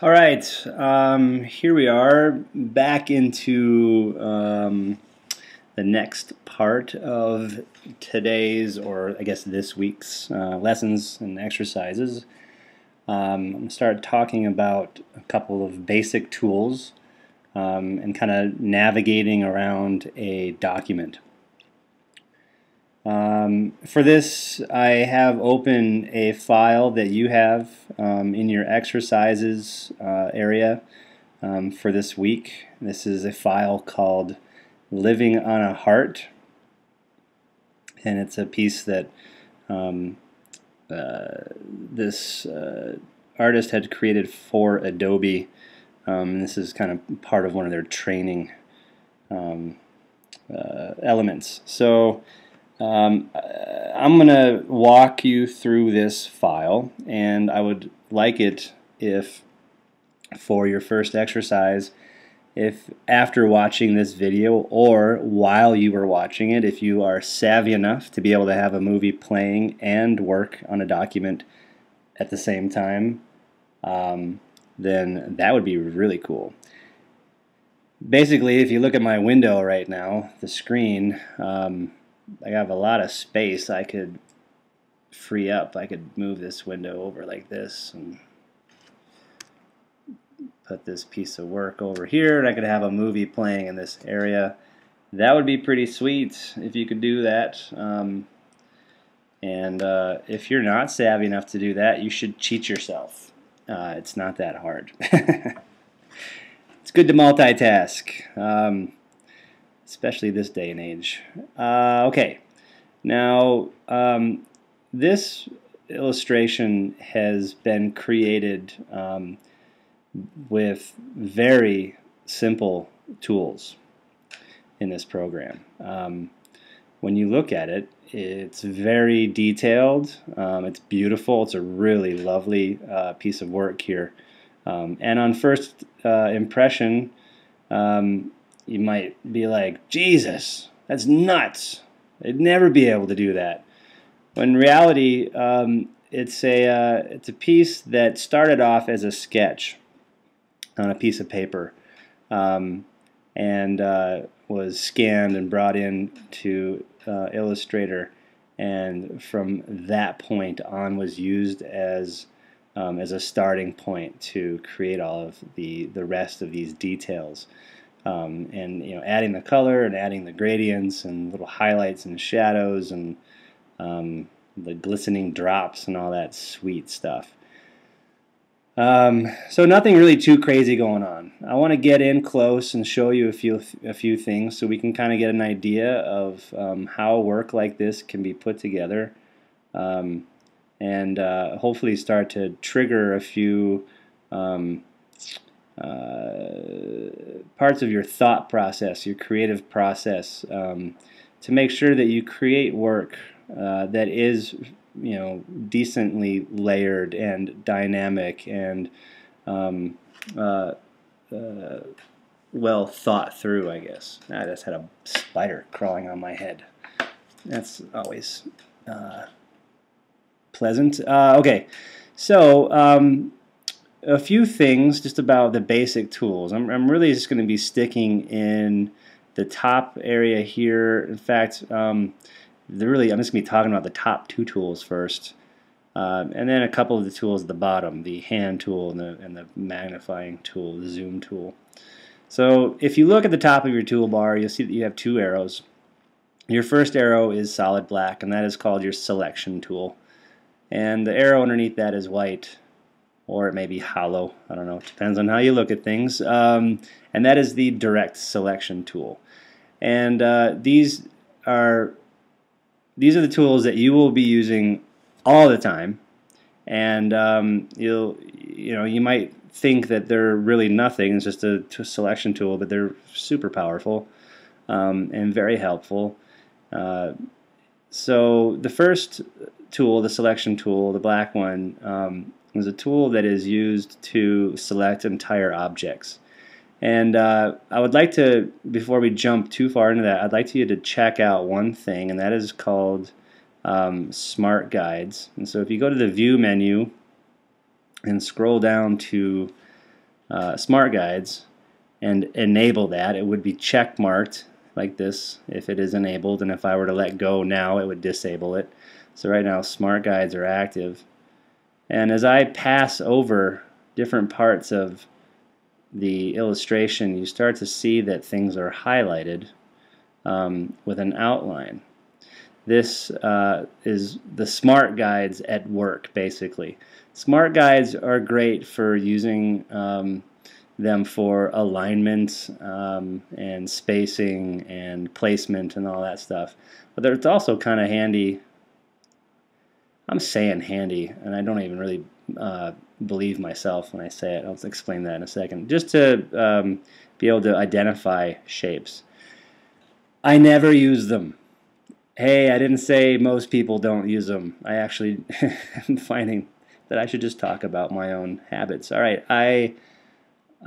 All right, here we are back into the next part of today's, or I guess this week's, lessons and exercises. I'm going to start talking about a couple of basic tools and kind of navigating around a document. For this, I have open a file that you have in your exercises area for this week. This is a file called Living on a Heart, and it's a piece that this artist had created for Adobe. This is kind of part of one of their training elements. So I'm going to walk you through this file, and I would like it if for your first exercise, if after watching this video or while you were watching it, if you are savvy enough to be able to have a movie playing and work on a document at the same time, then that would be really cool. Basically, if you look at my window right now, the screen, I have a lot of space I could free up. I could move this window over like this and put this piece of work over here, and I could have a movie playing in this area. That would be pretty sweet if you could do that. If you're not savvy enough to do that, you should cheat yourself. It's not that hard. It's good to multitask. Especially this day and age. Okay, now this illustration has been created with very simple tools in this program. When you look at it, it's very detailed, it's beautiful, it's a really lovely piece of work here. And on first impression, you might be like, Jesus, that's nuts. I'd never be able to do that. When in reality, it's a piece that started off as a sketch on a piece of paper and was scanned and brought in to Illustrator, and from that point on was used as a starting point to create all of the rest of these details. And adding the color and adding the gradients and little highlights and shadows and the glistening drops and all that sweet stuff. So nothing really too crazy going on. I want to get in close and show you a few things so we can kind of get an idea of how work like this can be put together, and hopefully start to trigger a few parts of your thought process, your creative process, to make sure that you create work that is, decently layered and dynamic and well thought through, I guess. I just had a spider crawling on my head. That's always pleasant. Okay, so a few things just about the basic tools. I'm really just going to be sticking in the top area here. In fact, I'm just going to be talking about the top two tools first, and then a couple of the tools at the bottom, the hand tool and the magnifying tool, the zoom tool. So if you look at the top of your toolbar, you'll see that you have two arrows. Your first arrow is solid black, and that is called your selection tool. And the arrow underneath that is white, or it may be hollow. I don't know. It depends on how you look at things. And that is the direct selection tool. And these are the tools that you will be using all the time. And you might think that they're really nothing. It's just a selection tool, but they're super powerful and very helpful. So the first tool, the selection tool, the black one, is a tool that is used to select entire objects. And I would like to, before we jump too far into that, I'd like you to check out one thing, and that is called Smart Guides. And so if you go to the View menu and scroll down to Smart Guides and enable that, it would be check marked like this if it is enabled, and if I were to let go now it would disable it. So right now Smart Guides are active, and as I pass over different parts of the illustration, you start to see that things are highlighted with an outline. This is the Smart Guides at work, basically. Smart Guides are great for using them for alignment and spacing and placement and all that stuff. But it's also kind of handy. I'm saying handy, and I don't even really believe myself when I say it. I'll explain that in a second. Just to be able to identify shapes. I never use them. Hey, I didn't say most people don't use them. I actually am finding that I should just talk about my own habits. All right, I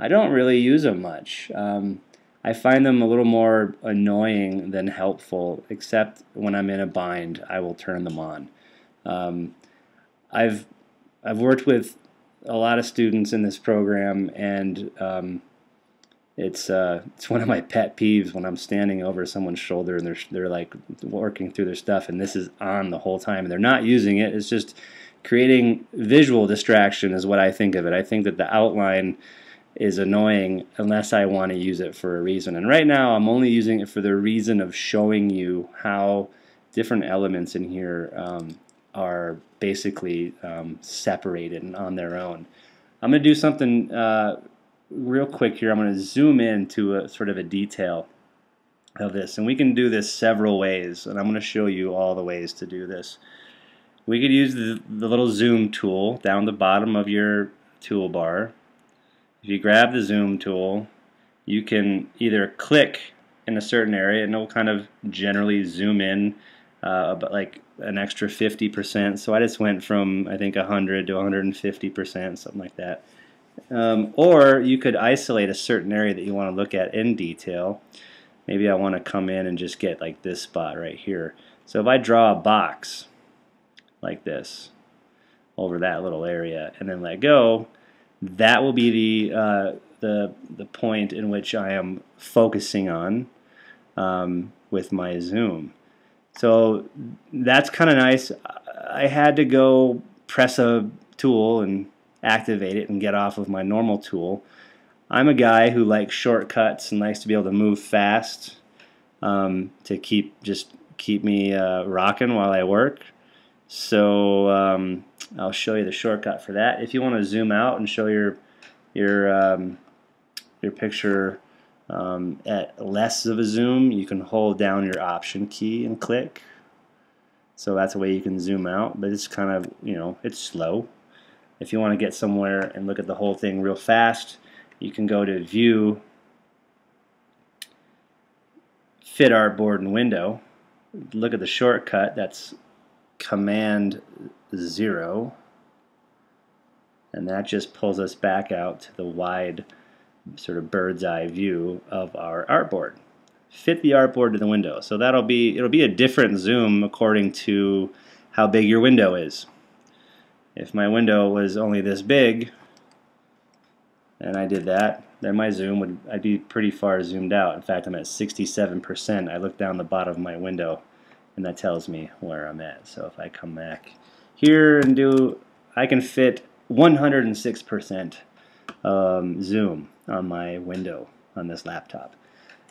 don't really use them much. I find them a little more annoying than helpful, except when I'm in a bind, I will turn them on. I've worked with a lot of students in this program, and it's one of my pet peeves when I'm standing over someone's shoulder and they're like working through their stuff, and this is on the whole time, and they're not using it. It's just creating visual distraction is what I think of it. I think that the outline is annoying unless I want to use it for a reason. And right now I'm only using it for the reason of showing you how different elements in here are basically separated and on their own. I'm going to do something real quick here. I'm going to zoom in to a sort of a detail of this, and we can do this several ways, and I'm going to show you all the ways to do this. We could use the little zoom tool down the bottom of your toolbar. If you grab the zoom tool, you can either click in a certain area and it'll kind of generally zoom in about like an extra 50%. So I just went from I think 100 to 150%, something like that. Or you could isolate a certain area that you want to look at in detail. Maybe I want to come in and just get like this spot right here. So if I draw a box like this over that little area and then let go, that will be the point in which I am focusing on with my zoom. So that's kind of nice. I had to go press a tool and activate it and get off of my normal tool. I'm a guy who likes shortcuts and likes to be able to move fast to keep me rocking while I work. So I'll show you the shortcut for that. If you want to zoom out and show your picture at less of a zoom, you can hold down your Option key and click. So that's a way you can zoom out, but it's kind of, it's slow. If you want to get somewhere and look at the whole thing real fast, you can go to View, Fit Artboard and Window. Look at the shortcut. That's Command 0, and that just pulls us back out to the wide sort of bird's eye view of our artboard. Fit the artboard to the window. So it'll be a different zoom according to how big your window is. If my window was only this big and I did that, then my zoom I'd be pretty far zoomed out. In fact, I'm at 67%. I look down the bottom of my window and that tells me where I'm at. So if I come back here and I can fit 106% zoom on my window on this laptop.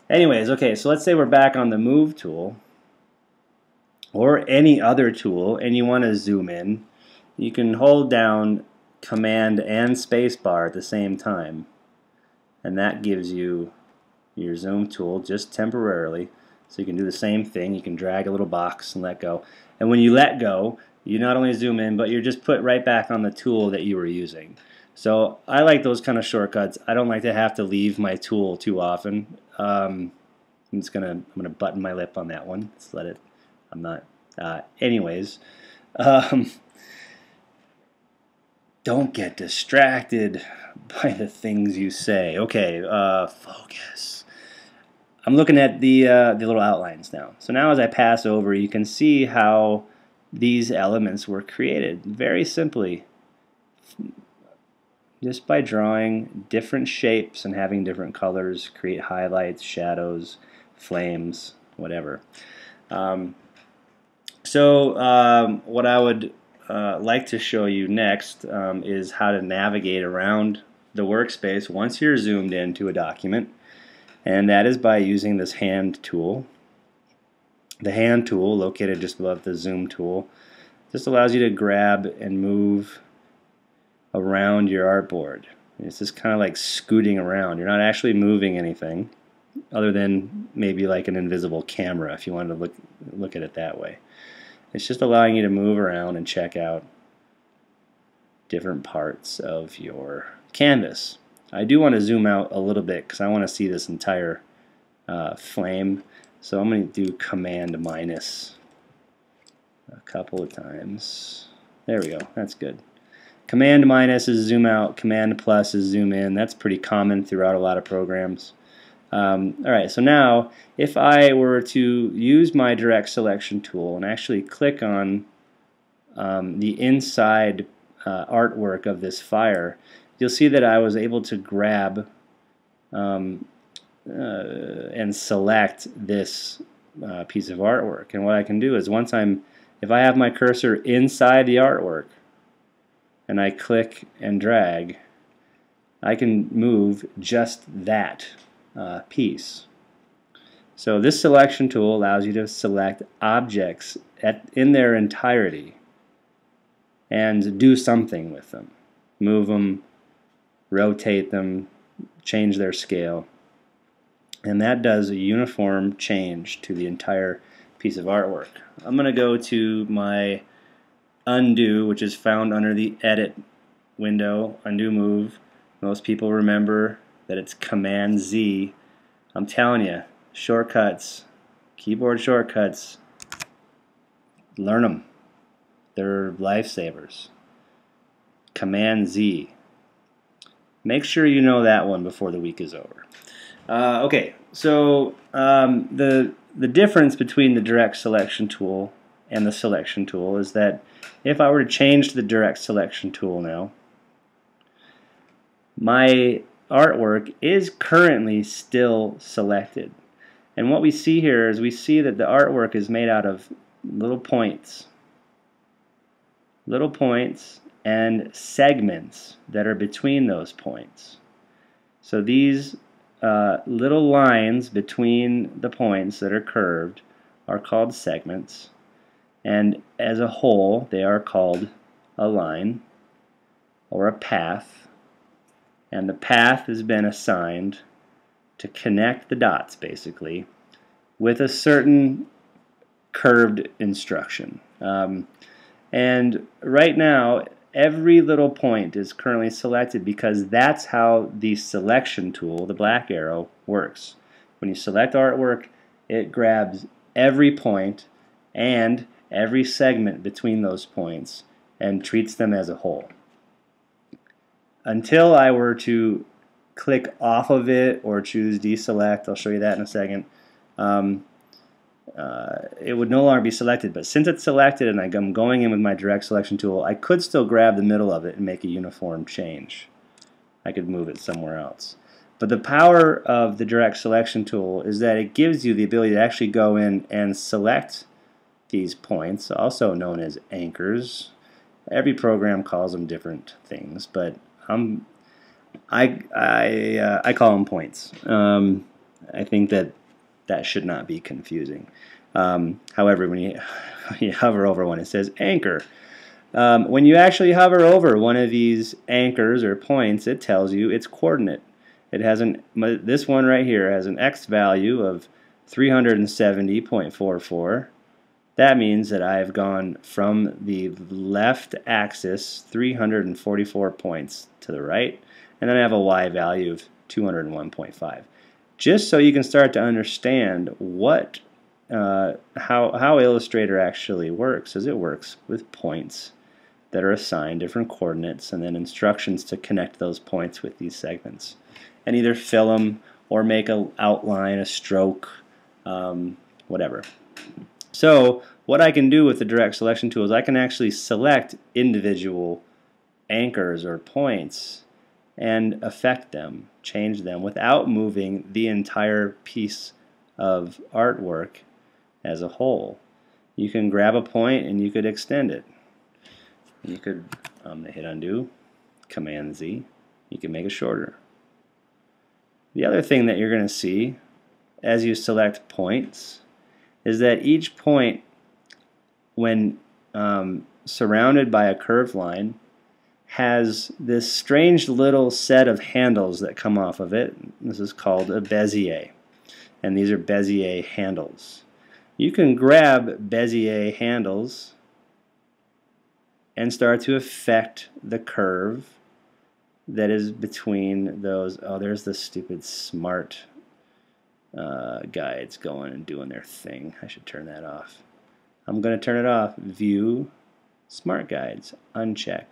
Anyways, okay, so let's say we're back on the Move tool or any other tool and you want to zoom in. You can hold down Command and Spacebar at the same time, and that gives you your zoom tool just temporarily. So you can do the same thing. You can drag a little box and let go. And when you let go, you not only zoom in, but you're just put right back on the tool that you were using. So I like those kind of shortcuts. I don't like to have to leave my tool too often. I'm gonna button my lip on that one. Let's let it. I'm not. Anyways, don't get distracted by the things you say. Okay, focus. I'm looking at the little outlines now. So now as I pass over, you can see how these elements were created very simply. just by drawing different shapes and having different colors, create highlights, shadows, flames, whatever. What I would like to show you next is how to navigate around the workspace once you're zoomed into a document, and that is by using this hand tool. The hand tool, located just above the zoom tool, just allows you to grab and move around your artboard. It's just kind of like scooting around. You're not actually moving anything other than maybe like an invisible camera if you wanted to look at it that way. It's just allowing you to move around and check out different parts of your canvas. I do want to zoom out a little bit because I want to see this entire flame. So I'm going to do Command minus a couple of times. There we go. That's good. Command minus is zoom out. Command plus is zoom in. That's pretty common throughout a lot of programs. Alright, so now if I were to use my direct selection tool and actually click on the inside artwork of this fire, you'll see that I was able to grab and select this piece of artwork. And what I can do is if I have my cursor inside the artwork and I click and drag, I can move just that piece. So this selection tool allows you to select objects in their entirety and do something with them. Move them, rotate them, change their scale. And that does a uniform change to the entire piece of artwork. I'm going to go to my undo, which is found under the edit window, undo move. Most people remember that it's Command Z. I'm telling you, shortcuts, keyboard shortcuts, learn them. They're lifesavers. Command Z. Make sure you know that one before the week is over. Okay, so the difference between the direct selection tool and the selection tool is that if I were to change to the direct selection tool now, my artwork is currently still selected. And what we see here is we see that the artwork is made out of little points and segments that are between those points. So these little lines between the points that are curved are called segments, and as a whole they are called a line or a path, and the path has been assigned to connect the dots basically with a certain curved instruction. And right now every little point is currently selected because that's how the selection tool, the black arrow, works. When you select artwork, it grabs every point and every segment between those points and treats them as a whole. Until I were to click off of it or choose deselect, I'll show you that in a second, it would no longer be selected. But since it's selected and I'm going in with my direct selection tool, I could still grab the middle of it and make a uniform change. I could move it somewhere else. But the power of the direct selection tool is that it gives you the ability to actually go in and select these points, also known as anchors. Every program calls them different things, but I call them points. I think that should not be confusing. However, when you hover over one, it says anchor. When you actually hover over one of these anchors or points, it tells you its coordinate. It has this one right here has an x value of 370.44. That means that I have gone from the left axis 344 points to the right, and then I have a y value of 201.5. Just so you can start to understand what how Illustrator actually works, is it works with points that are assigned different coordinates and then instructions to connect those points with these segments and either fill them or make an outline, a stroke, whatever. So what I can do with the direct selection tool is I can actually select individual anchors or points and affect them, change them, without moving the entire piece of artwork as a whole. You can grab a point and you could extend it. You could hit undo, Command Z. You can make it shorter. The other thing that you're going to see as you select points is that each point, when surrounded by a curved line, has this strange little set of handles that come off of it. This is called a Bezier, and these are Bezier handles. You can grab Bezier handles and start to affect the curve that is between those. Oh, there's the stupid smart guides going and doing their thing. I should turn that off. I'm going to turn it off. View smart guides, uncheck.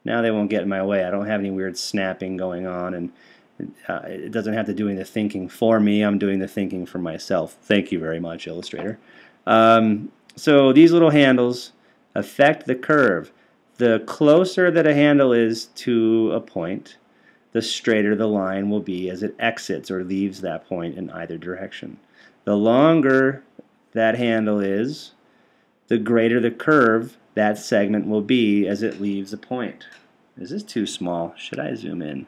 Now they won't get in my way. I don't have any weird snapping going on, and it doesn't have to do the thinking for me. I'm doing the thinking for myself. Thank you very much, Illustrator. So these little handles affect the curve. The closer that a handle is to a point, the straighter the line will be as it exits or leaves that point in either direction. The longer that handle is, the greater the curve that segment will be as it leaves a point. Is this too small? Should I zoom in?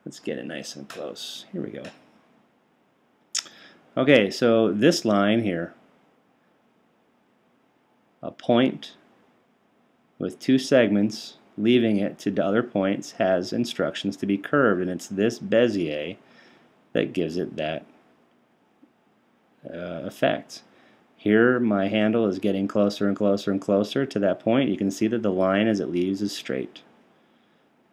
Let's get it nice and close. Here we go. Okay, so this line here, a point with two segments leaving it to the other points, has instructions to be curved, and it's this Bezier that gives it that effect. Here my handle is getting closer and closer and closer to that point. You can see that the line as it leaves is straight,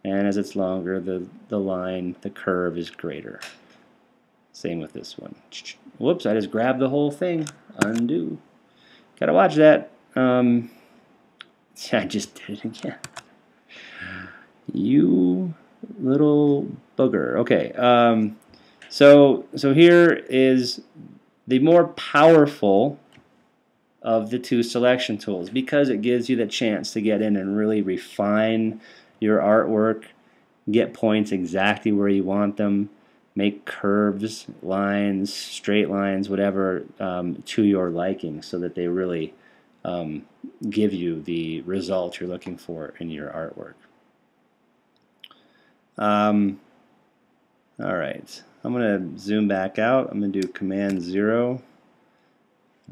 and as it's longer, the line, the curve is greater. Same with this one. Whoops, I just grabbed the whole thing. Undo. Gotta watch that. I just did it again. You little booger. Okay. So here is the more powerful of the two selection tools, because it gives you the chance to get in and really refine your artwork, get points exactly where you want them, make curves, lines, straight lines, whatever, to your liking, so that they really give you the result you're looking for in your artwork. Alright, I'm going to zoom back out. I'm going to do Command 0.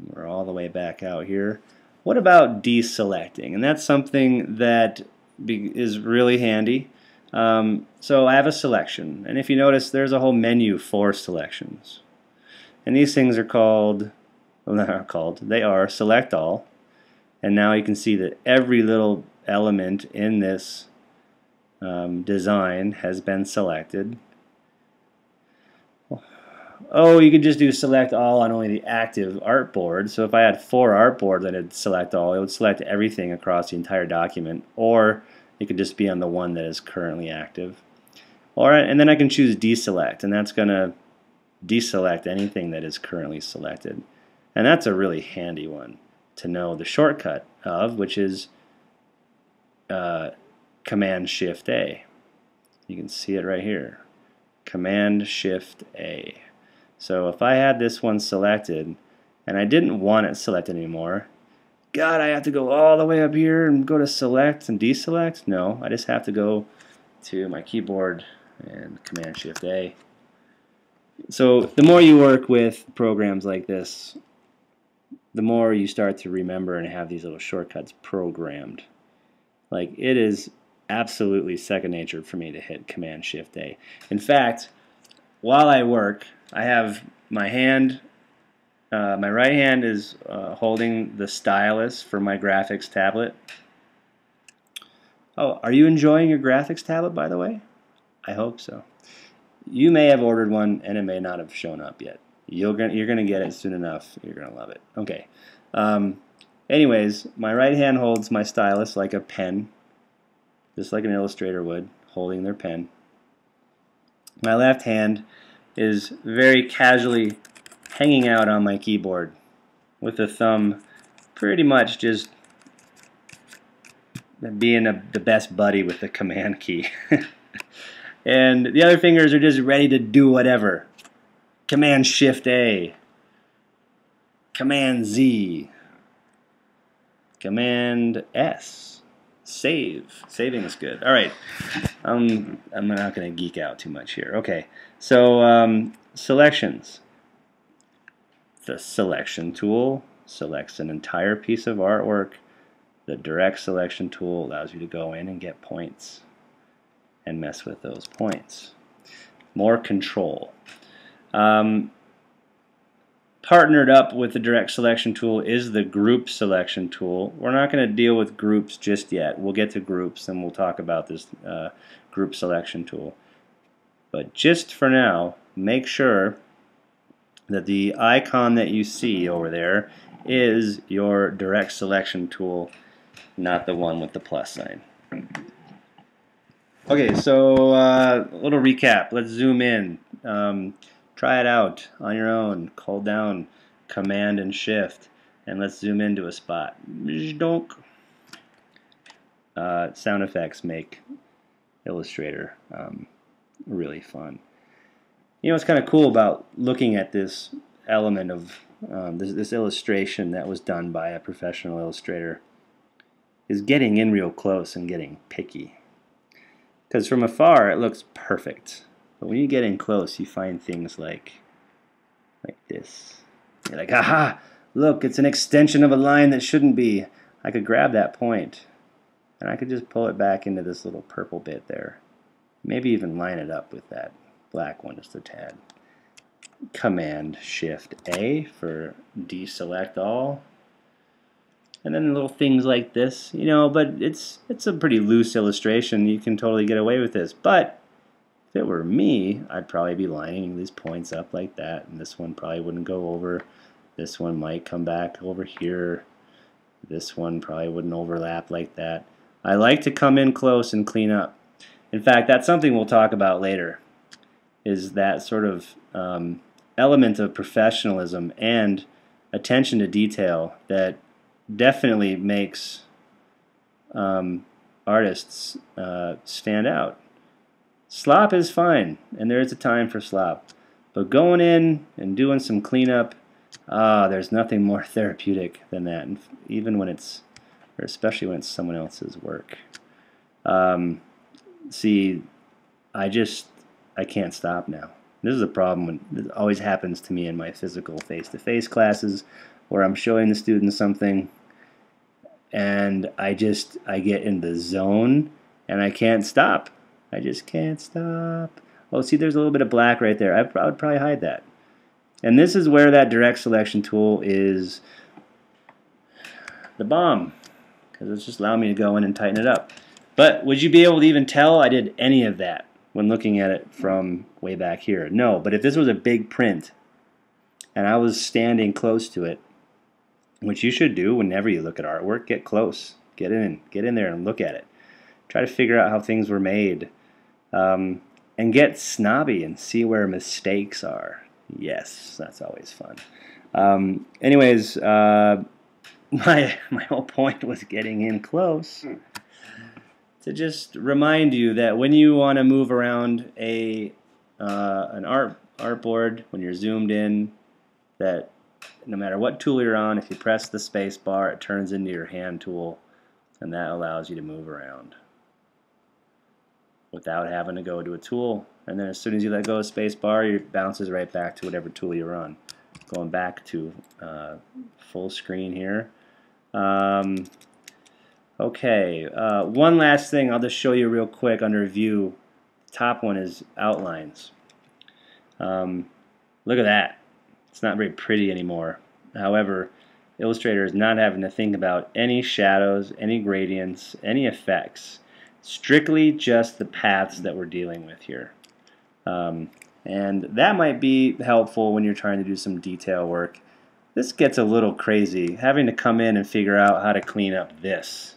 We're all the way back out here. What about deselecting? And that's something that is really handy. So I have a selection, and if you notice, there's a whole menu for selections. And these things are called, well, not called, they are Select All. And now you can see that every little element in this design has been selected. Oh, you could just do Select All on only the active artboard. So if I had 4 artboards and it'd Select All, it would select everything across the entire document. Or it could just be on the one that is currently active. Alright, and then I can choose Deselect, and that's going to deselect anything that is currently selected. And that's a really handy one to know the shortcut of, which is Command-Shift-A. You can see it right here. Command-Shift-A. So if I had this one selected and I didn't want it selected anymore, God, I have to go all the way up here and go to Select and Deselect? No, I just have to go to my keyboard and Command-Shift-A. So the more you work with programs like this, the more you start to remember and have these little shortcuts programmed. Like, it is absolutely second nature for me to hit Command-Shift-A. In fact, while I work, I have my hand, my right hand is holding the stylus for my graphics tablet. Oh, are you enjoying your graphics tablet, by the way? I hope so. You may have ordered one and it may not have shown up yet. You're gonna get it soon enough. You're gonna love it. Okay. Anyways, my right hand holds my stylus like a pen, just like an illustrator would, holding their pen. My left hand is very casually hanging out on my keyboard with the thumb pretty much just being the best buddy with the command key. And the other fingers are just ready to do whatever. Command Shift A. Command Z. Command S. Save. Saving is good. All right. I'm not going to geek out too much here. Okay. So selections. The selection tool selects an entire piece of artwork. The direct selection tool allows you to go in and get points and mess with those points. More control. Partnered up with the direct selection tool is the group selection tool. We're not going to deal with groups just yet. We'll get to groups and we'll talk about this group selection tool. But just for now, make sure that the icon that you see over there is your direct selection tool, not the one with the plus sign. Okay, so a little recap. Let's zoom in. Try it out on your own. Hold down Command and Shift, and let's zoom into a spot. Sound effects make Illustrator really fun. You know what's kind of cool about looking at this element of this illustration that was done by a professional illustrator is getting in real close and getting picky. Because from afar it looks perfect. But when you get in close, you find things like this. You're like, aha! Look, it's an extension of a line that shouldn't be. I could grab that point, and I could just pull it back into this little purple bit there. Maybe even line it up with that black one just a tad. Command Shift A for deselect all. And then little things like this, you know, but it's a pretty loose illustration. You can totally get away with this. But if it were me, I'd probably be lining these points up like that, and this one probably wouldn't go over. This one might come back over here. This one probably wouldn't overlap like that. I like to come in close and clean up. In fact, that's something we'll talk about later, is that sort of element of professionalism and attention to detail that definitely makes artists stand out. Slop is fine, and there is a time for slop. But going in and doing some cleanup, there's nothing more therapeutic than that, and even when it's, or especially when it's someone else's work. See, I can't stop now. This is a problem when it always happens to me in my physical face-to-face classes where I'm showing the students something and I get in the zone and I can't stop. I just can't stop. Oh, see, there's a little bit of black right there. I would probably hide that. And this is where that direct selection tool is the bomb, because it's just allowing me to go in and tighten it up. But would you be able to even tell I did any of that when looking at it from way back here? No, but if this was a big print and I was standing close to it, which you should do whenever you look at artwork, get close, get in there and look at it. Try to figure out how things were made. And get snobby and see where mistakes are. Yes, that's always fun. Anyways, my whole point was getting in close to just remind you that when you want to move around an artboard, when you're zoomed in, that no matter what tool you're on, if you press the space bar, it turns into your hand tool, and that allows you to move around without having to go to a tool. And then as soon as you let go of space bar, it bounces right back to whatever tool you're on. Going back to full screen here. Okay, one last thing I'll just show you real quick under View. Top one is Outlines. Look at that. It's not very pretty anymore. However, Illustrator is not having to think about any shadows, any gradients, any effects. Strictly just the paths that we're dealing with here. And that might be helpful when you're trying to do some detail work. This gets a little crazy. Having to come in and figure out how to clean up this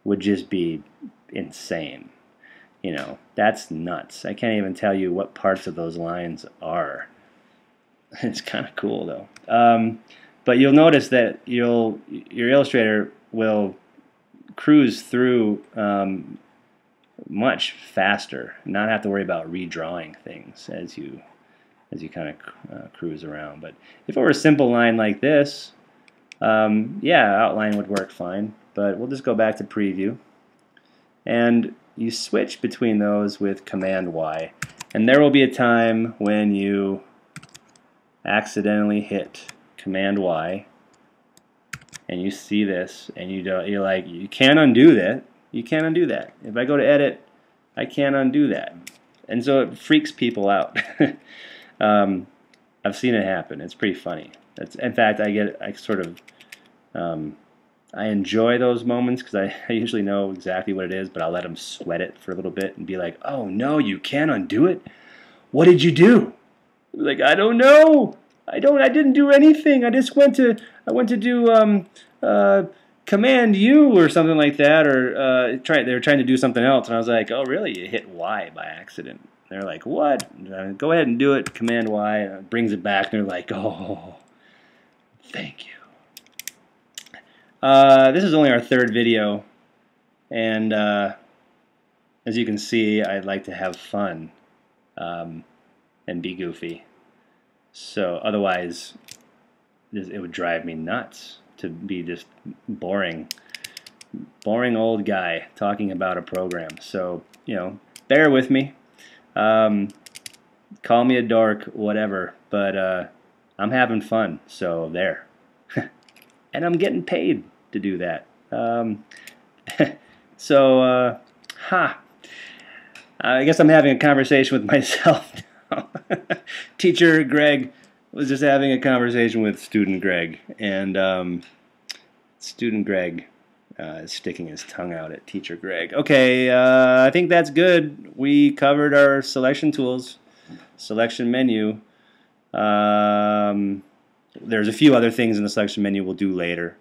would just be insane. You know, that's nuts. I can't even tell you what parts of those lines are. It's kind of cool though. But you'll notice that your Illustrator will cruise through much faster, not have to worry about redrawing things as you kind of cruise around. But if it were a simple line like this, yeah, outline would work fine. But we'll just go back to preview, and you switch between those with Command Y, and there will be a time when you accidentally hit Command Y, and you see this, and you're like, you can't undo that. You can't undo that. If I go to edit, I can't undo that, and so it freaks people out. I've seen it happen. It's pretty funny. In fact, I enjoy those moments because I usually know exactly what it is, but I'll let them sweat it for a little bit and be like, "Oh no, you can't undo it. What did you do?" Like, I don't know. I didn't do anything. I went to do Command U or something like that, or they were trying to do something else, and I was like, "Oh really? You hit Y by accident." They're like, "What?" Go ahead and do it. Command Y, it brings it back, and they're like, "Oh, thank you." This is only our third video, and as you can see, I like to have fun and be goofy. So otherwise, it would drive me nuts to be just boring old guy talking about a program. So, bear with me. Call me a dork, whatever, but I'm having fun, so there. And I'm getting paid to do that. So, I guess I'm having a conversation with myself now. Teacher Greg was just having a conversation with student Greg, and student Greg is sticking his tongue out at teacher Greg. Okay, I think that's good. We covered our selection tools, selection menu. There's a few other things in the selection menu we'll do later,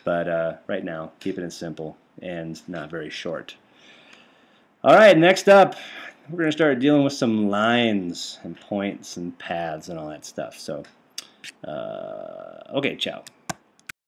but right now, keeping it simple and not very short. All right, next up, we're going to start dealing with some lines and points and paths and all that stuff. So, okay, ciao.